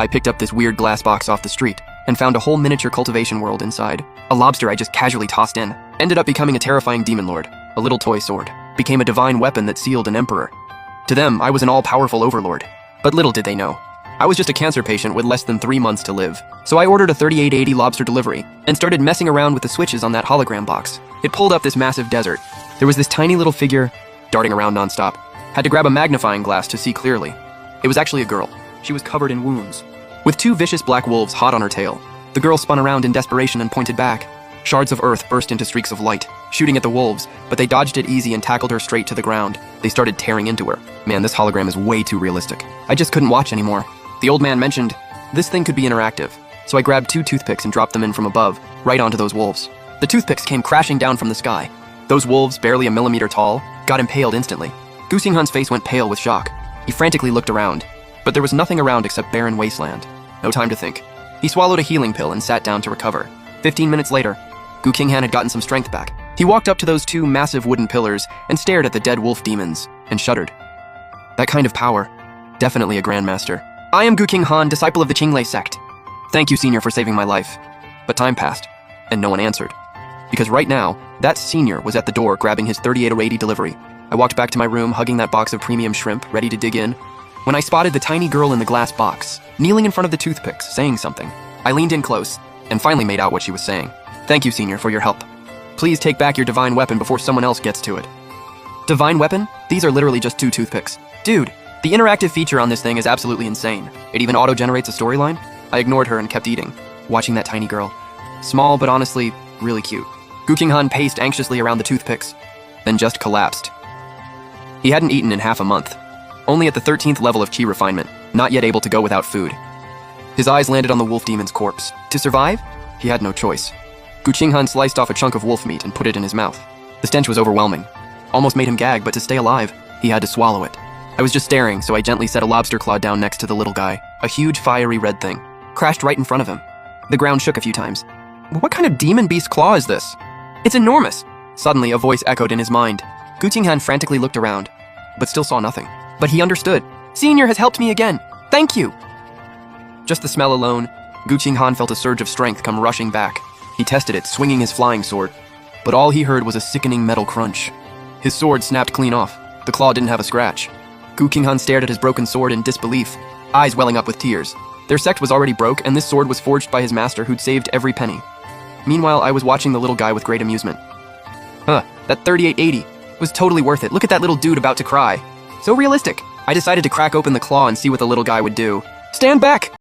I picked up this weird glass box off the street and found a whole miniature cultivation world inside. A lobster I just casually tossed in ended up becoming a terrifying demon lord. A little toy sword became a divine weapon that sealed an emperor. To them, I was an all-powerful overlord. But little did they know, I was just a cancer patient with less than 3 months to live. So I ordered a 3880 lobster delivery and started messing around with the switches on that hologram box. It pulled up this massive desert. There was this tiny little figure darting around nonstop. Had to grab a magnifying glass to see clearly. It was actually a girl. She was covered in wounds, with 2 vicious black wolves hot on her tail. The girl spun around in desperation and pointed back. Shards of earth burst into streaks of light, shooting at the wolves, but they dodged it easy and tackled her straight to the ground. They started tearing into her. Man, this hologram is way too realistic. I just couldn't watch anymore. The old man mentioned, this thing could be interactive, so I grabbed 2 toothpicks and dropped them in from above, right onto those wolves. The toothpicks came crashing down from the sky. Those wolves, barely a millimeter tall, got impaled instantly. Gu Qinghan's face went pale with shock. He frantically looked around, but there was nothing around except barren wasteland. No time to think. He swallowed a healing pill and sat down to recover. 15 minutes later, Gu Qinghan had gotten some strength back. He walked up to those 2 massive wooden pillars and stared at the dead wolf demons and shuddered. That kind of power, definitely a grandmaster. I am Gu Qinghan, disciple of the Qinglei sect. Thank you, senior, for saving my life. But time passed, and no one answered. Because right now, that senior was at the door grabbing his 3880 delivery. I walked back to my room, hugging that box of premium shrimp, ready to dig in, when I spotted the tiny girl in the glass box, kneeling in front of the toothpicks, saying something. I leaned in close, and finally made out what she was saying. Thank you, senior, for your help. Please take back your divine weapon before someone else gets to it. Divine weapon? These are literally just 2 toothpicks. Dude, the interactive feature on this thing is absolutely insane. It even auto-generates a storyline. I ignored her and kept eating, watching that tiny girl. Small, but honestly, really cute. Gu Qinghan paced anxiously around the toothpicks, then just collapsed. He hadn't eaten in half a month. Only at the 13th level of Qi refinement, not yet able to go without food. His eyes landed on the wolf demon's corpse. To survive, he had no choice. Gu Qinghan sliced off a chunk of wolf meat and put it in his mouth. The stench was overwhelming. Almost made him gag, but to stay alive, he had to swallow it. I was just staring, so I gently set a lobster claw down next to the little guy. A huge, fiery red thing crashed right in front of him. The ground shook a few times. What kind of demon beast claw is this? It's enormous! Suddenly, a voice echoed in his mind. Gu Qinghan frantically looked around, but still saw nothing. But he understood. Senior has helped me again. Thank you! Just the smell alone, Gu Qinghan felt a surge of strength come rushing back. He tested it, swinging his flying sword, but all he heard was a sickening metal crunch. His sword snapped clean off. The claw didn't have a scratch. Gu Qinghan stared at his broken sword in disbelief, eyes welling up with tears. Their sect was already broke, and this sword was forged by his master who'd saved every penny. Meanwhile, I was watching the little guy with great amusement. That 3880 was totally worth it. Look at that little dude about to cry. So realistic. I decided to crack open the claw and see what the little guy would do. Stand back!